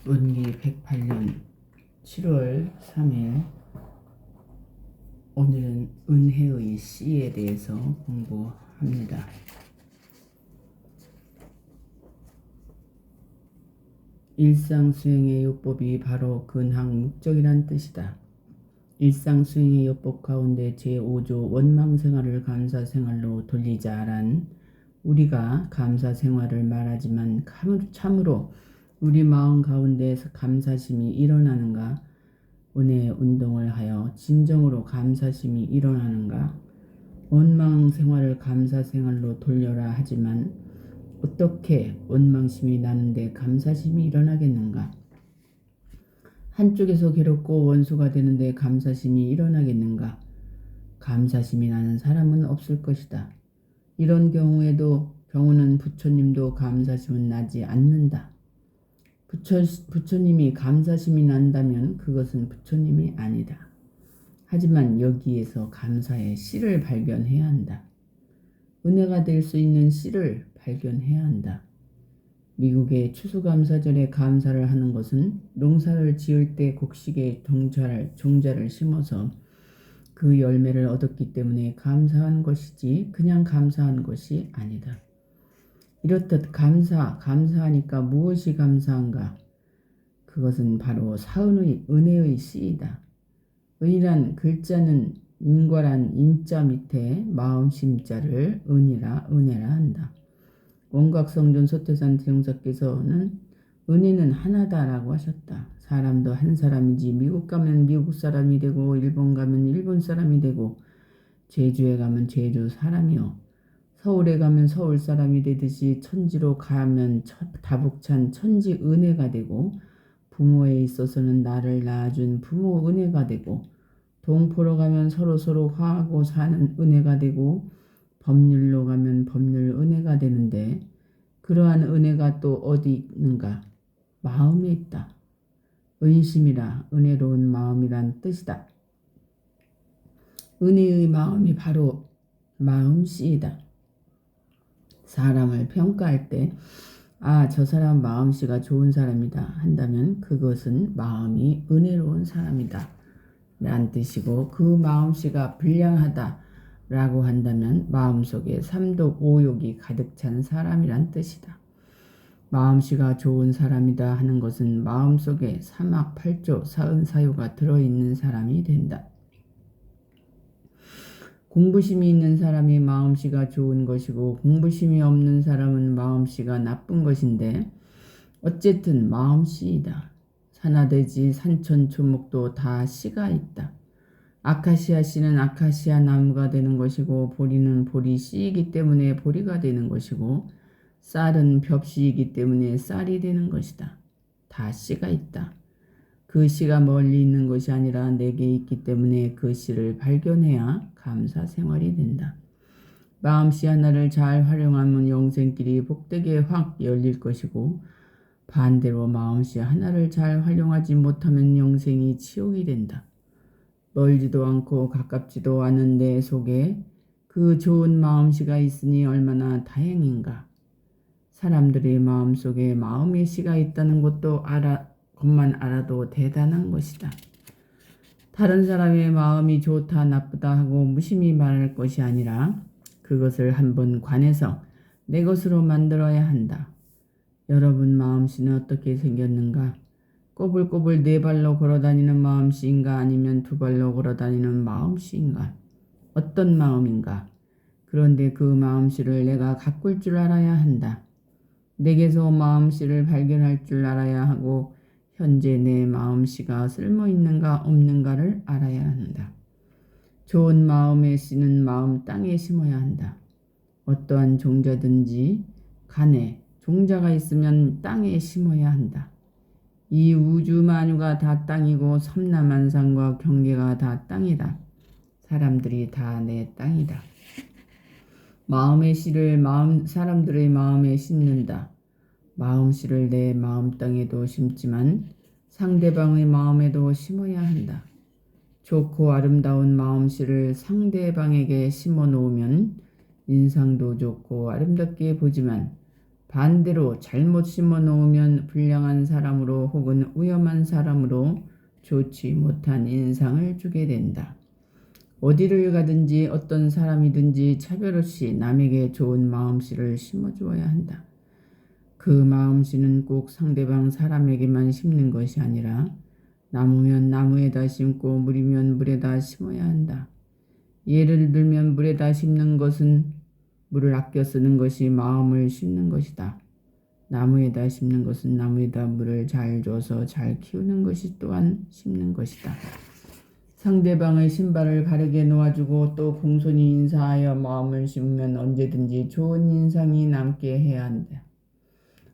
은기 108년 7월 3일 오늘은 은혜의 씨에 대해서 공부합니다. 일상수행의 요법이 바로 근학 목적이란 뜻이다. 일상수행의 요법 가운데 제5조 원망생활을 감사생활로 돌리자란 우리가 감사생활을 말하지만 참으로 우리 마음 가운데에서 감사심이 일어나는가? 은혜 운동을 하여 진정으로 감사심이 일어나는가? 원망생활을 감사생활로 돌려라 하지만 어떻게 원망심이 나는데 감사심이 일어나겠는가? 한쪽에서 괴롭고 원수가 되는데 감사심이 일어나겠는가? 감사심이 나는 사람은 없을 것이다. 이런 경우는 부처님도 감사심은 나지 않는다. 부처님이 감사심이 난다면 그것은 부처님이 아니다. 하지만 여기에서 감사의 씨를 발견해야 한다. 은혜가 될 수 있는 씨를 발견해야 한다. 미국의 추수감사절에 감사를 하는 것은 농사를 지을 때 곡식에 종자를 심어서 그 열매를 얻었기 때문에 감사한 것이지 그냥 감사한 것이 아니다. 이렇듯 감사하니까 무엇이 감사한가? 그것은 바로 사은의 은혜의 씨이다. 은이란 글자는 인과란 인자 밑에 마음심자를 은혜라 한다. 원각성존 소태산 대종사께서는 은혜는 하나다라고 하셨다. 사람도 한 사람이지 미국 가면 미국 사람이 되고 일본 가면 일본 사람이 되고 제주에 가면 제주 사람이요. 서울에 가면 서울 사람이 되듯이 천지로 가면 다복찬 천지 은혜가 되고 부모에 있어서는 나를 낳아준 부모 은혜가 되고 동포로 가면 서로 화하고 사는 은혜가 되고 법률로 가면 법률 은혜가 되는데 그러한 은혜가 또 어디 있는가? 마음에 있다. 은심이라 은혜로운 마음이란 뜻이다. 은혜의 마음이 바로 마음씨이다. 사람을 평가할 때 저 사람 마음씨가 좋은 사람이다 한다면 그것은 마음이 은혜로운 사람이다 라는 뜻이고, 그 마음씨가 불량하다 라고 한다면 마음속에 삼독 오욕이 가득 찬 사람이란 뜻이다. 마음씨가 좋은 사람이다 하는 것은 마음속에 사막 8조 사은사유가 들어있는 사람이 된다. 공부심이 있는 사람이 마음씨가 좋은 것이고 공부심이 없는 사람은 마음씨가 나쁜 것인데 어쨌든 마음씨이다. 산화돼지 산천초목도 다 씨가 있다. 아카시아 씨는 아카시아 나무가 되는 것이고 보리는 보리 씨이기 때문에 보리가 되는 것이고 쌀은 벽씨이기 때문에 쌀이 되는 것이다. 다 씨가 있다. 그 씨가 멀리 있는 것이 아니라 내게 있기 때문에 그 씨를 발견해야 감사 생활이 된다. 마음씨 하나를 잘 활용하면 영생길이 복되게 확 열릴 것이고 반대로 마음씨 하나를 잘 활용하지 못하면 영생이 지옥이 된다. 멀지도 않고 가깝지도 않은 내 속에 그 좋은 마음씨가 있으니 얼마나 다행인가. 사람들의 마음속에 마음의 씨가 있다는 것만 알아도 대단한 것이다. 다른 사람의 마음이 좋다 나쁘다 하고 무심히 말할 것이 아니라 그것을 한번 관해서 내 것으로 만들어야 한다. 여러분 마음씨는 어떻게 생겼는가? 꼬불꼬불 네 발로 걸어다니는 마음씨인가 아니면 두 발로 걸어다니는 마음씨인가? 어떤 마음인가? 그런데 그 마음씨를 내가 가꿀 줄 알아야 한다. 내게서 마음씨를 발견할 줄 알아야 하고 현재 내 마음씨가 쓸모있는가 없는가를 알아야 한다. 좋은 마음의 씨는 마음 땅에 심어야 한다. 어떠한 종자든지 간에 종자가 있으면 땅에 심어야 한다. 이 우주 만유가 다 땅이고 섬나만상과 경계가 다 땅이다. 사람들이 다 내 땅이다. 마음의 씨를 사람들의 마음에 심는다. 마음씨를 내 마음 땅에도 심지만 상대방의 마음에도 심어야 한다. 좋고 아름다운 마음씨를 상대방에게 심어 놓으면 인상도 좋고 아름답게 보지만 반대로 잘못 심어 놓으면 불량한 사람으로 혹은 위험한 사람으로 좋지 못한 인상을 주게 된다. 어디를 가든지 어떤 사람이든지 차별 없이 남에게 좋은 마음씨를 심어주어야 한다. 그 마음씨는 꼭 상대방 사람에게만 심는 것이 아니라 나무면 나무에다 심고 물이면 물에다 심어야 한다. 예를 들면 물에다 심는 것은 물을 아껴 쓰는 것이 마음을 심는 것이다. 나무에다 심는 것은 나무에다 물을 잘 줘서 잘 키우는 것이 또한 심는 것이다. 상대방의 신발을 바르게 놓아주고 또 공손히 인사하여 마음을 심으면 언제든지 좋은 인상이 남게 해야 한다.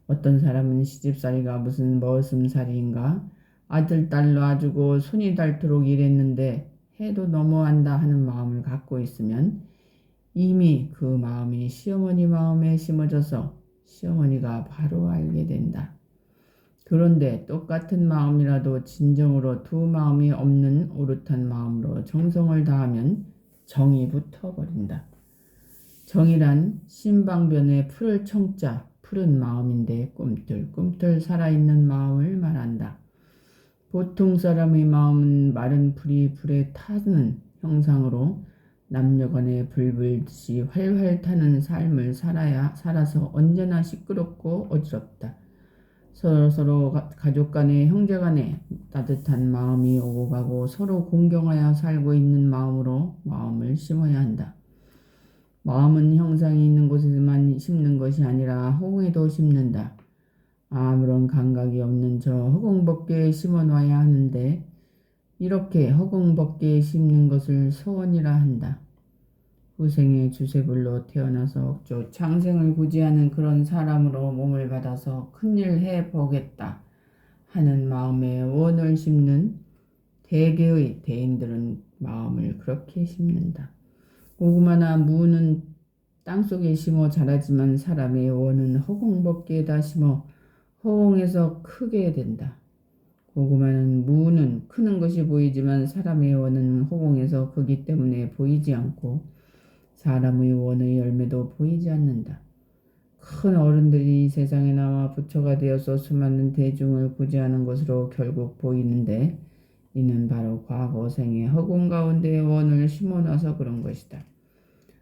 어떤 사람은 시집살이가 무슨 머슴살이인가 아들 딸 놔주고 손이 닳도록 일했는데 해도 너무한다 하는 마음을 갖고 있으면 이미 그 마음이 시어머니 마음에 심어져서 시어머니가 바로 알게 된다. 그런데 똑같은 마음이라도 진정으로 두 마음이 없는 오롯한 마음으로 정성을 다하면 정이 붙어버린다. 정이란 신방변의 풀을 청자 푸른 마음인데 꿈틀꿈틀 살아있는 마음을 말한다. 보통 사람의 마음은 마른 풀이 불에 타는 형상으로 남녀간에 불불듯이 활활 타는 삶을 살아서 언제나 시끄럽고 어지럽다. 서로 가족 간에 형제 간에 따뜻한 마음이 오고 가고 서로 공경하여 살고 있는 마음으로 마음을 심어야 한다. 마음은 형상이 있는 곳에만 심는 것이 아니라 허공에도 심는다. 아무런 감각이 없는 저 허공벗개에 심어놔야 하는데 이렇게 허공벗개에 심는 것을 소원이라 한다. 후생에 주세불로 태어나서 억조 창생을 구제하는 그런 사람으로 몸을 받아서 큰일 해보겠다 하는 마음에 원을 심는 대개의 대인들은 마음을 그렇게 심는다. 고구마나 무는 땅속에 심어 자라지만 사람의 원은 허공벗개에다 심어 허공에서 크게 된다. 고구마는 무는 크는 것이 보이지만 사람의 원은 허공에서 크기 때문에 보이지 않고 사람의 원의 열매도 보이지 않는다. 큰 어른들이 이 세상에 나와 부처가 되어서 수많은 대중을 구제하는 것으로 결국 보이는데 이는 바로 과거 생의 허공 가운데 원을 심어놔서 그런 것이다.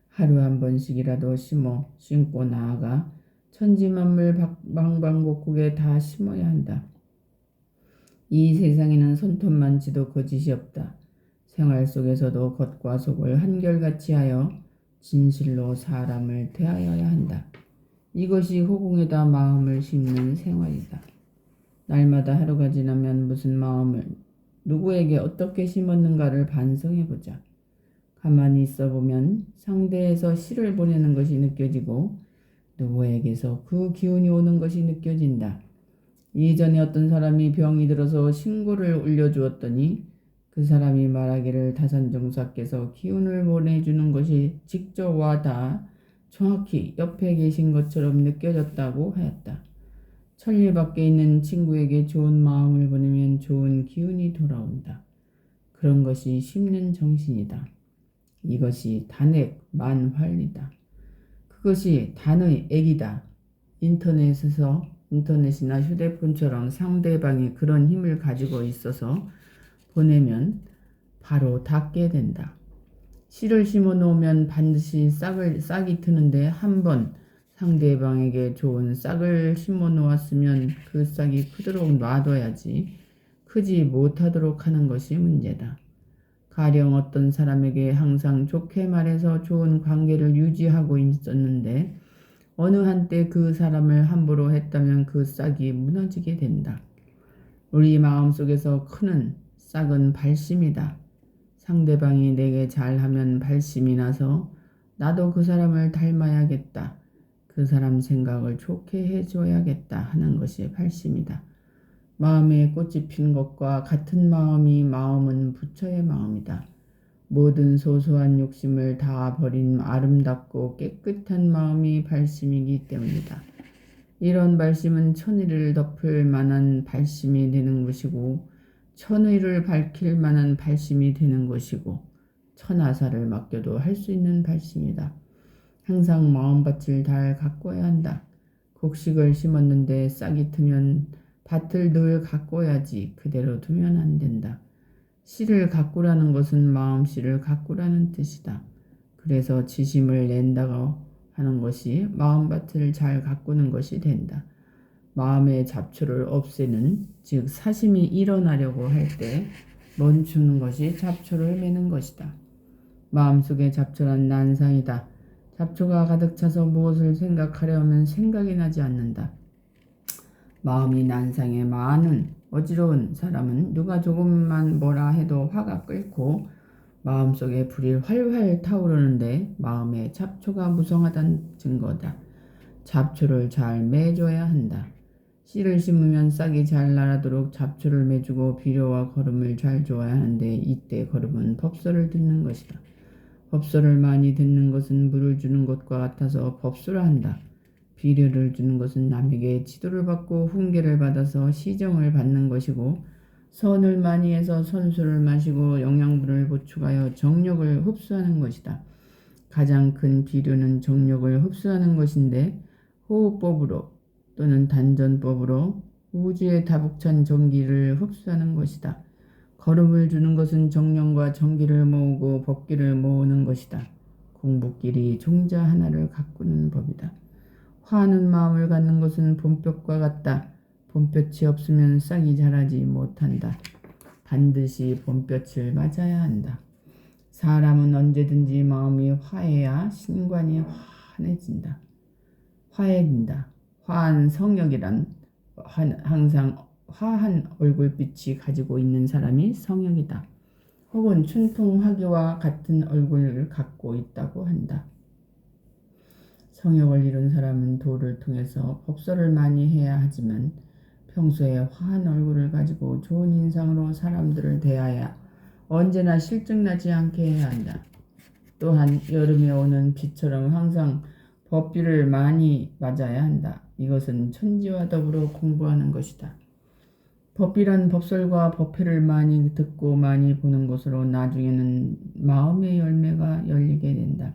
하루 한 번씩이라도 심고 나아가 천지만물 방방곡곡에 다 심어야 한다. 이 세상에는 손톱만 지도 거짓이 없다. 생활 속에서도 겉과 속을 한결같이 하여 진실로 사람을 대하여야 한다. 이것이 허공에다 마음을 심는 생활이다. 날마다 하루가 지나면 무슨 마음을 누구에게 어떻게 심었는가를 반성해보자. 가만히 있어보면 상대에서 씨를 보내는 것이 느껴지고 누구에게서 그 기운이 오는 것이 느껴진다. 이전에 어떤 사람이 병이 들어서 신고를 올려주었더니 그 사람이 말하기를 다산종사께서 기운을 보내주는 것이 직접 와다 정확히 옆에 계신 것처럼 느껴졌다고 하였다. 천리 밖에 있는 친구에게 좋은 마음을 보내면 좋은 기운이 돌아온다. 그런 것이 심는 정신이다. 이것이 단액 만활이다. 그것이 단의 액이다. 인터넷이나 휴대폰처럼 상대방이 그런 힘을 가지고 있어서 보내면 바로 닿게 된다. 씨를 심어 놓으면 반드시 싹이 트는데 한번 상대방에게 좋은 싹을 심어 놓았으면 그 싹이 크도록 놔둬야지 크지 못하도록 하는 것이 문제다. 가령 어떤 사람에게 항상 좋게 말해서 좋은 관계를 유지하고 있었는데 어느 한때 그 사람을 함부로 했다면 그 싹이 무너지게 된다. 우리 마음속에서 크는 싹은 발심이다. 상대방이 내게 잘하면 발심이 나서 나도 그 사람을 닮아야겠다. 그 사람 생각을 좋게 해줘야겠다 하는 것이 발심이다. 마음에 꽃이 핀 것과 같은 마음은 부처의 마음이다. 모든 소소한 욕심을 다 버린 아름답고 깨끗한 마음이 발심이기 때문이다. 이런 발심은 천의를 덮을 만한 발심이 되는 것이고 천의를 밝힐 만한 발심이 되는 것이고 천하사를 맡겨도 할 수 있는 발심이다. 항상 마음밭을 잘 가꿔야 한다. 곡식을 심었는데 싹이 트면 밭을 늘 가꿔야지 그대로 두면 안 된다. 씨를 가꾸라는 것은 마음씨를 가꾸라는 뜻이다. 그래서 지심을 낸다고 하는 것이 마음밭을 잘 가꾸는 것이 된다. 마음의 잡초를 없애는, 즉 사심이 일어나려고 할 때 멈추는 것이 잡초를 매는 것이다. 마음속에 잡초란 난상이다. 잡초가 가득 차서 무엇을 생각하려 하면 생각이 나지 않는다. 마음이 난상에 많은 어지러운 사람은 누가 조금만 뭐라 해도 화가 끓고 마음속에 불이 활활 타오르는데 마음에 잡초가 무성하다는 증거다. 잡초를 잘 매줘야 한다. 씨를 심으면 싹이 잘 나라도록 잡초를 매주고 비료와 거름을 잘 줘야 하는데 이때 거름은 법서를 듣는 것이다. 법서를 많이 듣는 것은 물을 주는 것과 같아서 법수라 한다. 비료를 주는 것은 남에게 지도를 받고 훈계를 받아서 시정을 받는 것이고 선을 많이 해서 선수를 마시고 영양분을 보충하여 정력을 흡수하는 것이다. 가장 큰 비료는 정력을 흡수하는 것인데 호흡법으로 또는 단전법으로 우주의 다복찬 정기를 흡수하는 것이다. 걸음을 주는 것은 정령과 정기를 모으고 법기를 모으는 것이다. 공부끼리 종자 하나를 가꾸는 법이다. 화하는 마음을 갖는 것은 봄볕과 같다. 봄볕이 없으면 싹이 자라지 못한다. 반드시 봄볕을 맞아야 한다. 사람은 언제든지 마음이 화해야 신관이 화해진다. 화한 성역이란 항상 화한 얼굴빛이 가지고 있는 사람이 성역이다. 혹은 춘풍 화기와 같은 얼굴을 갖고 있다고 한다. 성역을 이룬 사람은 도를 통해서 법서를 많이 해야 하지만 평소에 화한 얼굴을 가지고 좋은 인상으로 사람들을 대하여 언제나 실증나지 않게 해야 한다. 또한 여름에 오는 비처럼 항상 법비를 많이 맞아야 한다. 이것은 천지와 더불어 공부하는 것이다. 법비란 법설과 법회를 많이 듣고 많이 보는 것으로 나중에는 마음의 열매가 열리게 된다.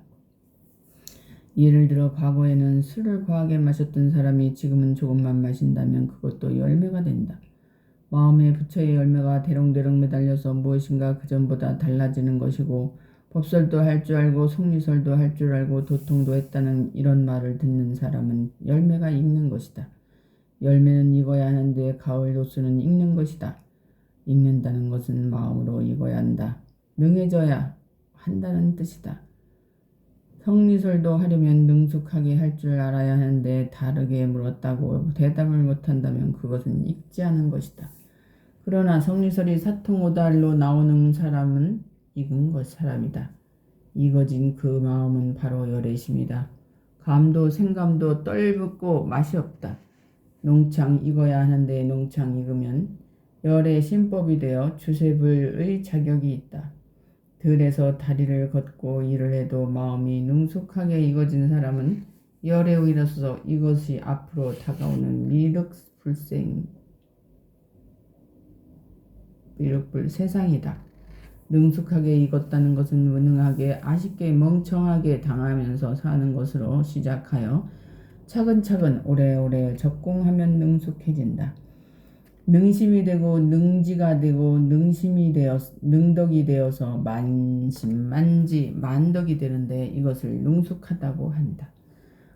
예를 들어 과거에는 술을 과하게 마셨던 사람이 지금은 조금만 마신다면 그것도 열매가 된다. 마음의 부처의 열매가 대롱대롱 매달려서 무엇인가 그전보다 달라지는 것이고 법설도 할 줄 알고 속리설도 할 줄 알고 도통도 했다는 이런 말을 듣는 사람은 열매가 익는 것이다. 열매는 익어야 하는데 가을 도수는 익는 것이다. 익는다는 것은 마음으로 익어야 한다. 능해져야 한다는 뜻이다. 성리설도 하려면 능숙하게 할 줄 알아야 하는데 다르게 물었다고 대답을 못한다면 그것은 익지 않은 것이다. 그러나 성리설이 사통오달로 나오는 사람은 익은 사람이다. 익어진 그 마음은 바로 열애심이다. 감도 생감도 떨붙고 맛이 없다. 농창 익어야 하는데 농창 익으면 열의 신법이 되어 주세불의 자격이 있다. 들에서 다리를 걷고 일을 해도 마음이 능숙하게 익어진 사람은 열에 일어서서 이것이 앞으로 다가오는 미륵불 세상이다. 능숙하게 익었다는 것은 무능하게 아쉽게 멍청하게 당하면서 사는 것으로 시작하여 차근차근 오래오래 적공하면 능숙해진다. 능심이 되고 능지가 되고 능덕이 되어서 만심, 만덕이 되는데 이것을 능숙하다고 한다.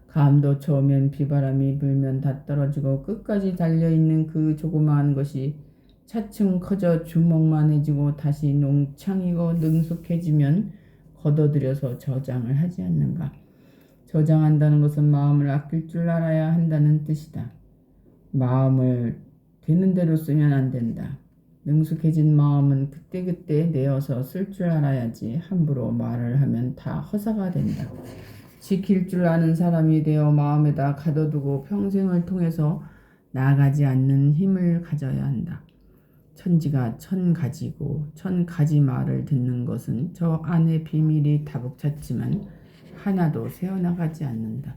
감도 처음엔 비바람이 불면 다 떨어지고 끝까지 달려있는 그 조그마한 것이 차츰 커져 주먹만해지고 다시 농창이고 능숙해지면 걷어들여서 저장을 하지 않는가. 저장한다는 것은 마음을 아낄 줄 알아야 한다는 뜻이다. 마음을 되는 대로 쓰면 안 된다. 능숙해진 마음은 그때그때 내어서 쓸 줄 알아야지 함부로 말을 하면 다 허사가 된다. 지킬 줄 아는 사람이 되어 마음에다 가둬두고 평생을 통해서 나가지 않는 힘을 가져야 한다. 천지가 천가지고 천가지 말을 듣는 것은 저 안에 비밀이 다복찼지만 하나도 새어나가지 않는다.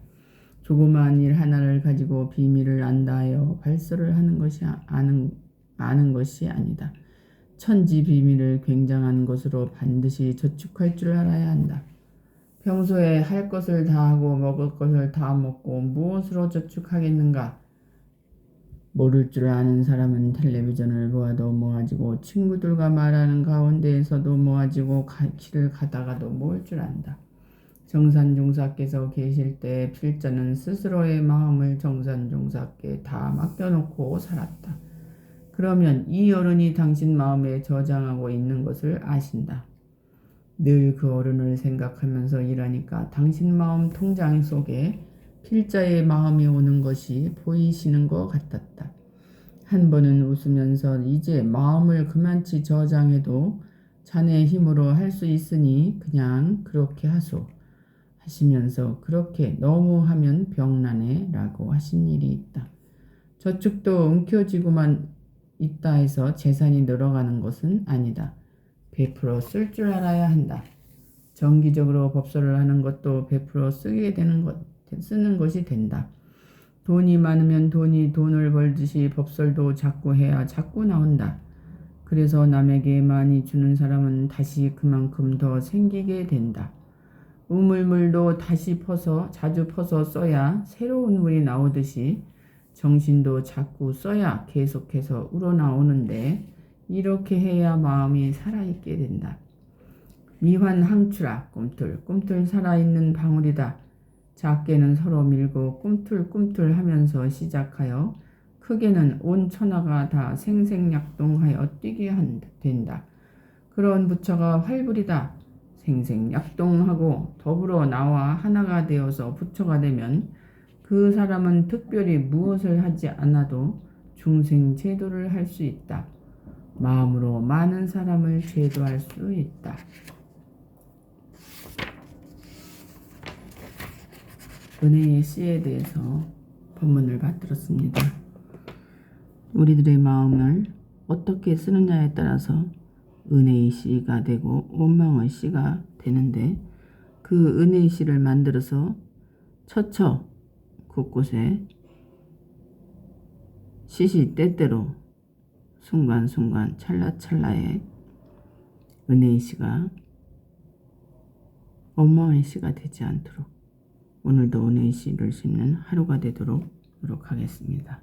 조그마한 일 하나를 가지고 비밀을 안다 하여 발설을 하는 것이 아는 것이 아니다. 천지 비밀을 굉장한 것으로 반드시 저축할 줄 알아야 한다. 평소에 할 것을 다 하고 먹을 것을 다 먹고 무엇으로 저축하겠는가? 모를 줄 아는 사람은 텔레비전을 보아도 모아지고 친구들과 말하는 가운데에서도 모아지고 길을 가다가도 모을 줄 안다. 정산종사께서 계실 때 필자는 스스로의 마음을 정산종사께 다 맡겨놓고 살았다. 그러면 이 어른이 당신 마음에 저장하고 있는 것을 아신다. 늘 그 어른을 생각하면서 일하니까 당신 마음 통장 속에 필자의 마음이 오는 것이 보이시는 것 같았다. 한 번은 웃으면서 이제 마음을 그만치 저장해도 자네 힘으로 할 수 있으니 그냥 그렇게 하소 하시면서 그렇게 너무 하면 병나네 라고 하신 일이 있다. 저축도 움켜쥐고만 있다 해서 재산이 늘어가는 것은 아니다. 베풀어 쓸 줄 알아야 한다. 정기적으로 법서를 하는 것도 베풀어 쓰는 것이 된다. 돈이 많으면 돈을 벌듯이 법설도 자꾸 해야 자꾸 나온다. 그래서 남에게 많이 주는 사람은 다시 그만큼 더 생기게 된다. 우물물도 자주 퍼서 써야 새로운 물이 나오듯이 정신도 자꾸 써야 계속해서 우러나오는데 이렇게 해야 마음이 살아있게 된다. 미환 항추라 꿈틀 살아있는 방울이다. 작게는 서로 밀고 꿈틀 하면서 시작하여 크게는 온 천하가 다 생생약동하여 뛰게 된다. 그런 부처가 활불이다. 생생약동하고 더불어 나와 하나가 되어서 부처가 되면 그 사람은 특별히 무엇을 하지 않아도 중생 제도를 할 수 있다. 마음으로 많은 사람을 제도할 수 있다. 은혜의 씨에 대해서 본문을 받들었습니다. 우리들의 마음을 어떻게 쓰느냐에 따라서 은혜의 씨가 되고 원망의 씨가 되는데 그 은혜의 씨를 만들어서 처처 곳곳에 시시때때로 순간순간 찰나찰나에 은혜의 씨가 원망의 씨가 되지 않도록 오늘도 은혜의 씨를 씹는 하루가 되도록 노력하겠습니다.